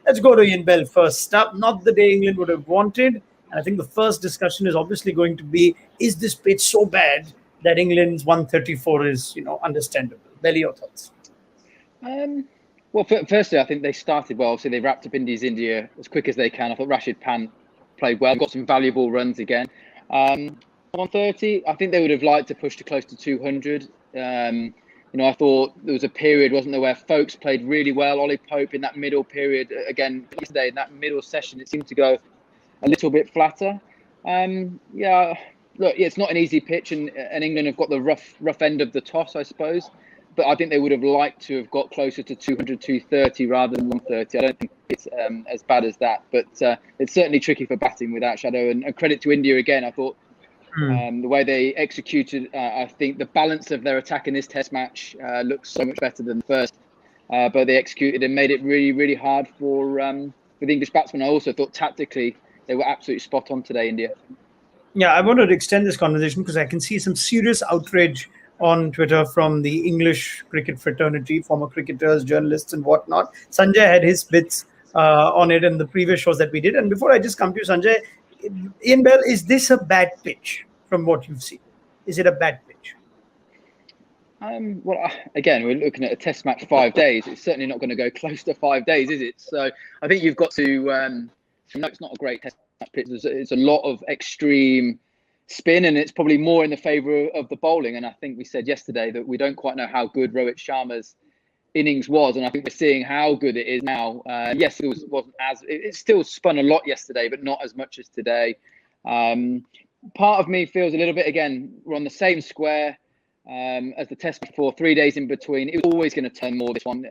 Let's go to Ian Bell first up. Not the day England would have wanted. And I think the first discussion is obviously going to be, is this pitch so bad that England's 134 is, understandable? Belly, your thoughts? Well, firstly, I think they started well. So they wrapped up India as quick as they can. I thought Rashid Khan played well, got some valuable runs again. 130, I think they would have liked to push to close to 200. I thought there was a period, wasn't there, where folks played really well. Ollie Pope in that middle period, again, yesterday in that middle session, it seemed to go a little bit flatter. It's not an easy pitch, and England have got the rough end of the toss, I suppose. But I think they would have liked to have got closer to 200, 230 rather than 130. I don't think it's as bad as that, but it's certainly tricky for batting without shadow. And credit to India again. I thought the way they executed, I think the balance of their attack in this Test match looks so much better than the first. But they executed and made it really, really hard for the English batsmen. I also thought tactically they were absolutely spot on today, India. Yeah, I wanted to extend this conversation because I can see some serious outrage on Twitter from the English cricket fraternity, former cricketers, journalists, and whatnot. Sanjay had his bits on it in the previous shows that we did. And before I just come to you, Sanjay, Ian Bell, is this a bad pitch from what you've seen? Is it a bad pitch? Again, we're looking at a Test match 5 days. It's certainly not going to go close to 5 days, is it? So I think you've got to know it's not a great Test match pitch. It's a lot of extreme spin, and it's probably more in the favour of the bowling. And I think we said yesterday that we don't quite know how good Rohit Sharma's innings was, and I think we're seeing how good it is now. Yes, it still spun a lot yesterday, but not as much as today. Part of me feels a little bit, again, we're on the same square as the Test before, 3 days in between. It was always going to turn more this one.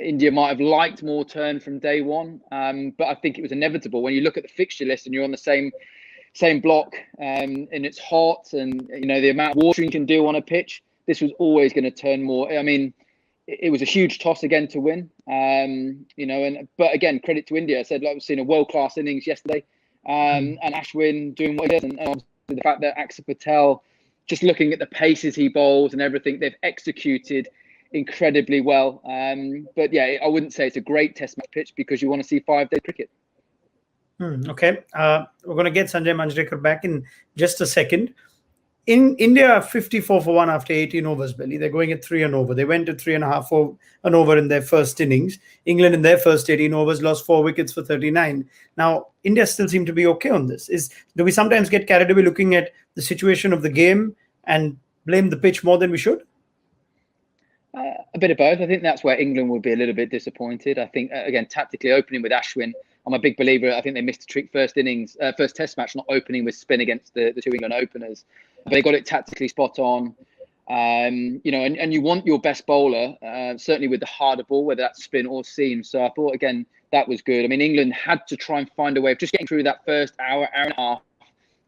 India might have liked more turn from day one, but I think it was inevitable. When you look at the fixture list and you're on the same block, and it's hot, and the amount of watering you can do on a pitch, this was always going to turn more. I mean, it was a huge toss again to win, but again, credit to India. I said, we've seen a world-class innings yesterday, and Ashwin doing what he does, and obviously the fact that Axar Patel, just looking at the paces he bowls and everything, they've executed incredibly well. But yeah, I wouldn't say it's a great Test match pitch because you want to see 5-day cricket. Okay. We're going to get Sanjay Manjrekar back in just a second. In India, 54 for 1 after 18 overs, Billy. They're going at 3 and over. They went to 3.5 for an over in their first innings. England in their first 18 overs lost 4 wickets for 39. Now, India still seem to be okay on this. Do we sometimes get carried away looking at the situation of the game and blame the pitch more than we should? A bit of both. I think that's where England will be a little bit disappointed. I think, again, tactically opening with Ashwin, I'm a big believer. I think they missed a trick first Test match, not opening with spin against the two England openers. But they got it tactically spot on. And you want your best bowler, certainly with the harder ball, whether that's spin or seam. So I thought, again, that was good. I mean, England had to try and find a way of just getting through that first hour and a half.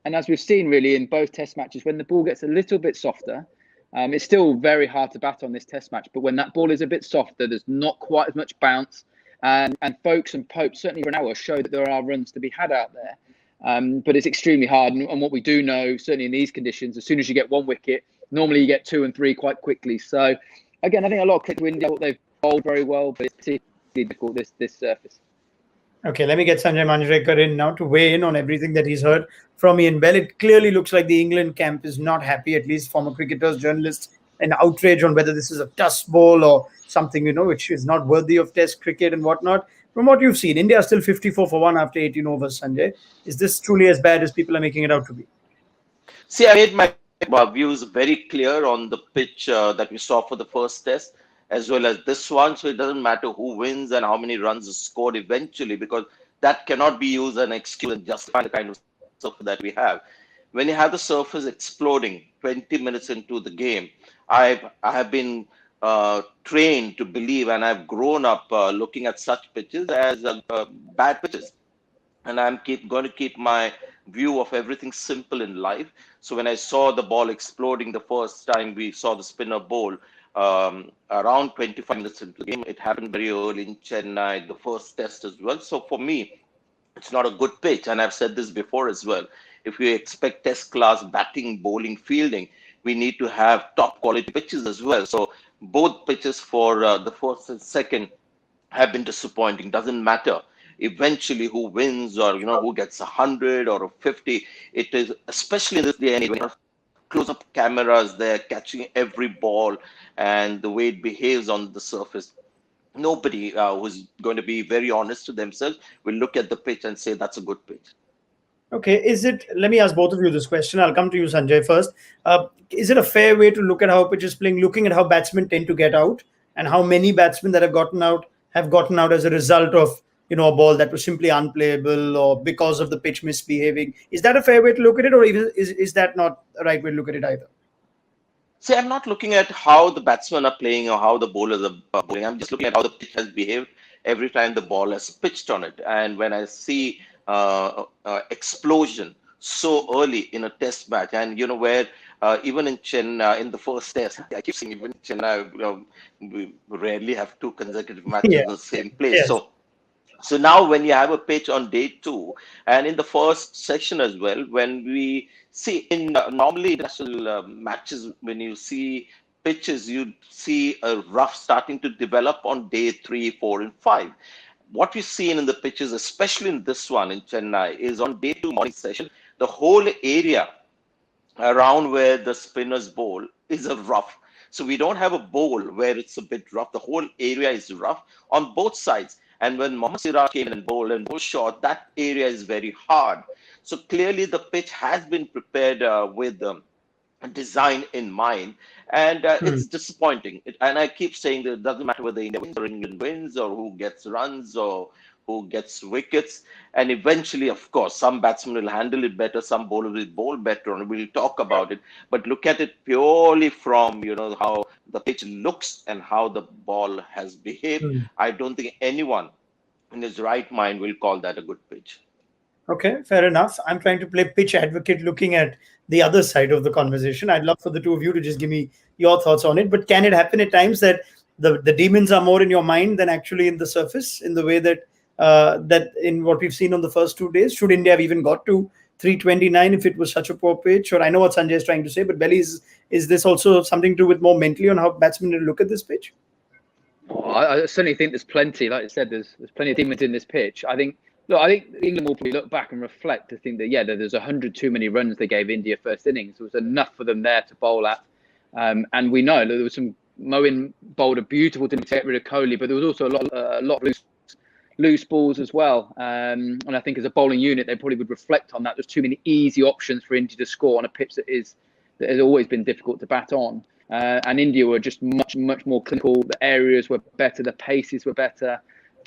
And as we've seen really in both Test matches, when the ball gets a little bit softer, it's still very hard to bat on this Test match. But when that ball is a bit softer, there's not quite as much bounce. And Folkes and Pope, certainly for an hour, show that there are runs to be had out there. But it's extremely hard. And what we do know, certainly in these conditions, as soon as you get 1 wicket, normally you get 2 and 3 quite quickly. So, again, I think a lot of credit to India. They've bowled very well, but it's particularly difficult, this surface. Okay, let me get Sanjay Manjrekar in now to weigh in on everything that he's heard from Ian Bell. It clearly looks like the England camp is not happy, at least former cricketers, journalists, and outrage on whether this is a dust bowl or something, which is not worthy of Test cricket and whatnot. From what you've seen, India is still 54 for 1 after 18 overs, Sanjay. Is this truly as bad as people are making it out to be? See, I made my views very clear on the pitch that we saw for the first Test, as well as this one. So it doesn't matter who wins and how many runs is scored eventually, because that cannot be used as an excuse and justify the kind of surface that we have. When you have the surface exploding 20 minutes into the game, I have been trained to believe, and I've grown up looking at such pitches as bad pitches. And I'm going to keep my view of everything simple in life. So when I saw the ball exploding the first time we saw the spinner bowl, around 25 minutes into the game, it happened very early in Chennai, the first Test as well. So for me, it's not a good pitch. And I've said this before as well. If we expect Test class batting, bowling, fielding, we need to have top quality pitches as well. So both pitches for the first and second have been disappointing. Doesn't matter eventually who wins or who gets 100 or a 50. It is, especially in this day and age, when you have close-up cameras there catching every ball and the way it behaves on the surface. Nobody who's going to be very honest to themselves will look at the pitch and say that's a good pitch. Okay, let me ask both of you this question. I'll come to you, Sanjay, first. Is it a fair way to look at how pitch is playing, looking at how batsmen tend to get out and how many batsmen that have gotten out as a result of, a ball that was simply unplayable or because of the pitch misbehaving? Is that a fair way to look at it, or even is that not the right way to look at it either? See, I'm not looking at how the batsmen are playing or how the bowlers are bowling. I'm just looking at how the pitch has behaved every time the ball has pitched on it. And when I see explosion so early in a test match, and where even in Chennai, in the first test, I keep saying even in Chennai, we rarely have two consecutive matches Yeah. in the same place. Yes. So now when you have a pitch on day 2 and in the first section as well, when we see in normally international matches, when you see pitches, you see a rough starting to develop on day 3, 4, and 5. What we've seen in the pitches, especially in this one in Chennai, is on day 2 morning session, the whole area around where the spinners bowl is a rough. So we don't have a bowl where it's a bit rough. The whole area is rough on both sides. And when Mohammad Siraj came in and bowled short, that area is very hard. So clearly the pitch has been prepared with design in mind, and it's disappointing. And I keep saying that it doesn't matter whether India wins or England wins or who gets runs or who gets wickets. And eventually, of course, some batsmen will handle it better, some bowlers will bowl better, and we'll talk about it. But look at it purely from how the pitch looks and how the ball has behaved. I don't think anyone in his right mind will call that a good pitch. Okay, fair enough. I'm trying to play pitch advocate looking at the other side of the conversation. I'd love for the two of you to just give me your thoughts on it. But can it happen at times that the demons are more in your mind than actually in the surface, in the way that that in what we've seen on the first 2 days? Should India have even got to 329 if it was such a poor pitch? Or I know what Sanjay is trying to say, but Belly, is this also something to do with more mentally on how batsmen look at this pitch? I certainly think there's plenty. Like I said, there's plenty of demons in this pitch. I think England will probably look back and reflect to think that there's 100 too many runs they gave India first innings. There was enough for them there to bowl at, and we know that there was some. Moeen bowled a beautiful to get rid of Kohli, but there was also a lot of loose balls as well. And I think as a bowling unit, they probably would reflect on that. There's too many easy options for India to score on a pitch that has always been difficult to bat on. And India were just much more clinical. The areas were better, the paces were better.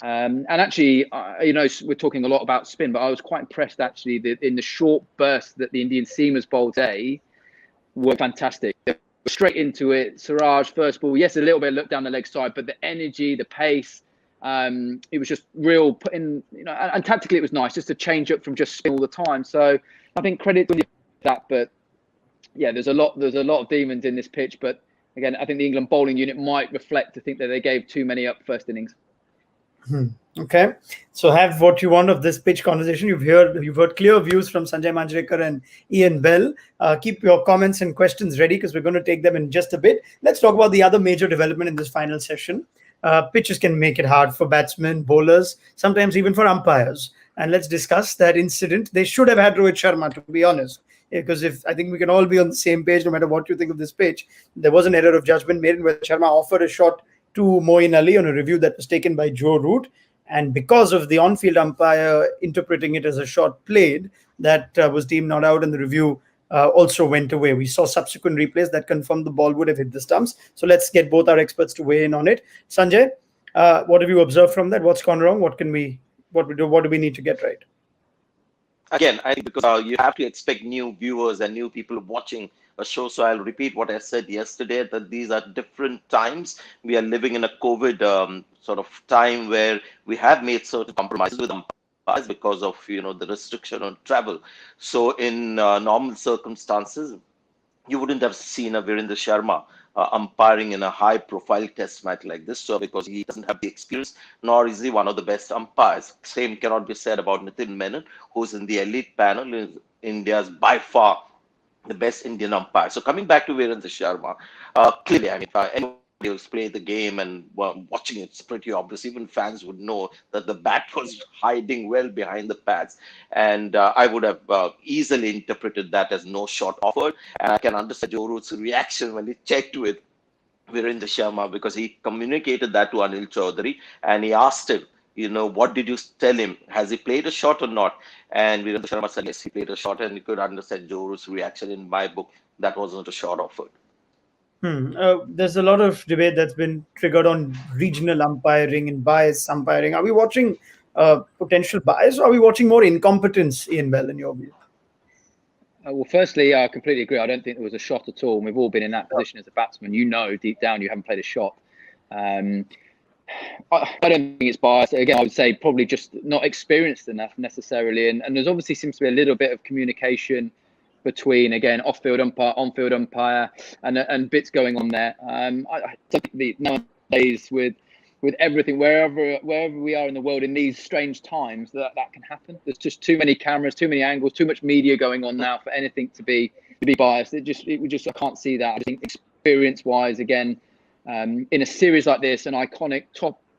And actually, we're talking a lot about spin, but I was quite impressed actually that in the short bursts that the Indian seamers bowled today were fantastic. They were straight into it. Siraj, first ball, yes, a little bit looked down the leg side, but the energy, the pace, it was just real putting, and tactically it was nice just to change up from just spin all the time. So I think credit to India for that, but yeah, there's a lot of demons in this pitch, but again, I think the England bowling unit might reflect to think that they gave too many up first innings. Okay, so have what you want of this pitch conversation. You've heard clear views from Sanjay Manjrekar and Ian Bell. Keep your comments and questions ready because we're going to take them in just a bit. Let's talk about the other major development in this final session. Pitches can make it hard for batsmen, bowlers, sometimes even for umpires. And let's discuss that incident. They should have had Rohit Sharma, to be honest. Because I think we can all be on the same page, no matter what you think of this pitch. There was an error of judgment made where Sharma offered a shot to Moeen Ali on a review that was taken by Joe Root. And because of the on-field umpire interpreting it as a shot played, that was deemed not out, and the review also went away. We saw subsequent replays that confirmed the ball would have hit the stumps. So let's get both our experts to weigh in on it. Sanjay, what have you observed from that? What's gone wrong? What do we need to get right? Again, I think because you have to expect new viewers and new people watching a show. So I'll repeat what I said yesterday, that these are different times. We are living in a COVID sort of time where we have made certain compromises with umpires because of the restriction on travel. So in normal circumstances, you wouldn't have seen a Virendra Sharma umpiring in a high-profile test match like this, so because he doesn't have the experience, nor is he one of the best umpires. Same cannot be said about Nitin Menon, who's in the elite panel, is India's by far the best Indian umpire. So coming back to Virendra Sharma, clearly, anyone they play the game and watching it, it's pretty obvious. Even fans would know that the bat was hiding well behind the pads. And I would have easily interpreted that as no shot offered. And I can understand Joe Root's reaction when he checked with Virendra Sharma, because he communicated that to Anil Chaudhary and he asked him, what did you tell him? Has he played a shot or not? And Virendra Sharma said, yes, he played a shot, and you could understand Joe Root's reaction. In my book, that wasn't a shot offered. There's a lot of debate that's been triggered on regional umpiring and bias umpiring. Are we watching potential bias, or are we watching more incompetence, Ian Bell, in your view? Well, firstly, I completely agree. I don't think there was a shot at all. And we've all been in that position as a batsman. Deep down, you haven't played a shot. I don't think it's biased. Again, I would say probably just not experienced enough necessarily. And there's obviously seems to be a little bit of communication between, again, off-field umpire, on-field umpire, and bits going on there. I think nowadays with everything, wherever we are in the world in these strange times, that can happen. There's just too many cameras, too many angles, too much media going on now for anything to be biased. I can't see that. I think experience-wise, again, in a series like this, an iconic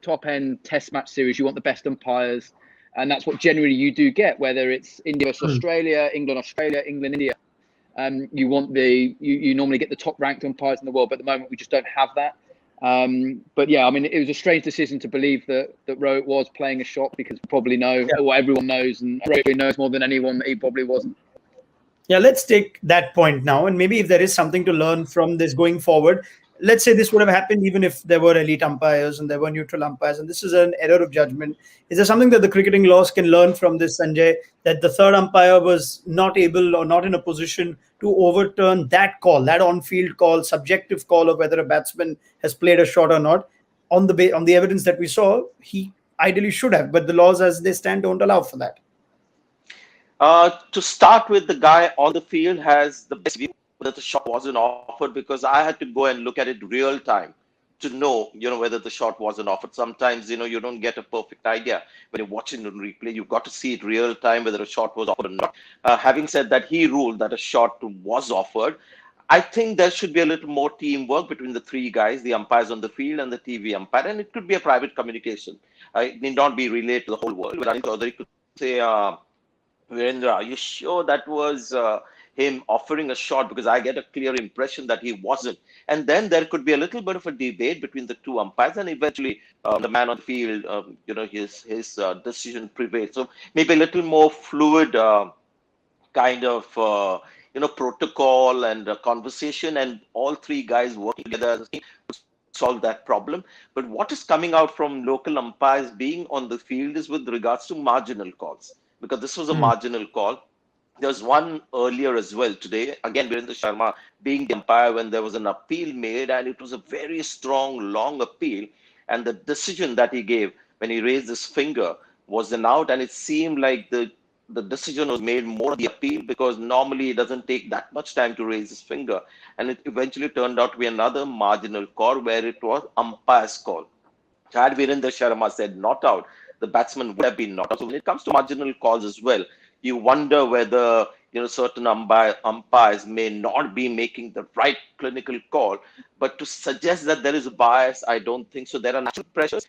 top-end Test match series, you want the best umpires, and that's what generally you do get. Whether it's India versus Australia, England, India, you normally get the top-ranked umpires in the world. But at the moment, we just don't have that. But yeah, I mean, it was a strange decision to believe that Rohit was playing a shot, because we probably know, or everyone knows, and Rohit knows more than anyone, that he probably wasn't. Yeah, let's take that point now, and maybe if there is something to learn from this going forward. Let's say this would have happened even if there were elite umpires and there were neutral umpires, and this is an error of judgment. Is there something that the cricketing laws can learn from this, Sanjay, that the third umpire was not able or not in a position to overturn that call, that on-field call, subjective call of whether a batsman has played a shot or not? On the evidence that we saw, he ideally should have, but the laws as they stand don't allow for that. To start with, the guy on the field has the best view that the shot wasn't offered, because I had to go and look at it real time to know, whether the shot wasn't offered. Sometimes, you don't get a perfect idea when you're watching the replay. You've got to see it real time, whether a shot was offered or not. Having said that, he ruled that a shot was offered. I think there should be a little more teamwork between the three guys, the umpires on the field and the TV umpire, and it could be a private communication. It need not be relayed to the whole world. But Anil Chaudhary could say, Virendra, are you sure that was him offering a shot? Because I get a clear impression that he wasn't. And then there could be a little bit of a debate between the two umpires, and eventually the man on the field, his decision prevailed. So maybe a little more fluid kind of protocol and conversation, and all three guys working together as a team to solve that problem. But what is coming out from local umpires being on the field is with regards to marginal calls, because this was a marginal call. There was one earlier as well today. Again, Virendra Sharma being the umpire when there was an appeal made, and it was a very strong, long appeal. And the decision that he gave when he raised his finger was an out, and it seemed like the decision was made more on the appeal, because normally it doesn't take that much time to raise his finger. And it eventually turned out to be another marginal call where it was umpire's call. Had Virendra Sharma said not out, the batsman would have been not out. So when it comes to marginal calls as well, you wonder whether certain umpires may not be making the right clinical call. But to suggest that there is a bias, I don't think so. There are natural pressures.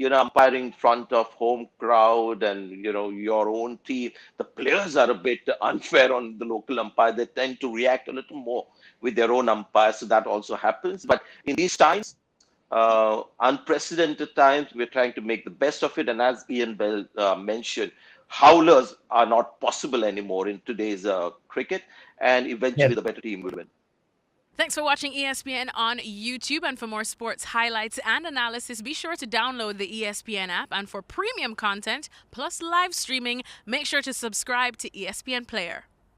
Umpiring in front of home crowd and your own team. The players are a bit unfair on the local umpire. They tend to react a little more with their own umpires, so that also happens. But in these times, unprecedented times, we're trying to make the best of it. And as Ian Bell mentioned, howlers are not possible anymore in today's cricket, and eventually the better team will win. Thanks for watching ESPN on YouTube, and for more sports highlights and analysis, be sure to download the ESPN app, and for premium content plus live streaming, make sure to subscribe to ESPN Player.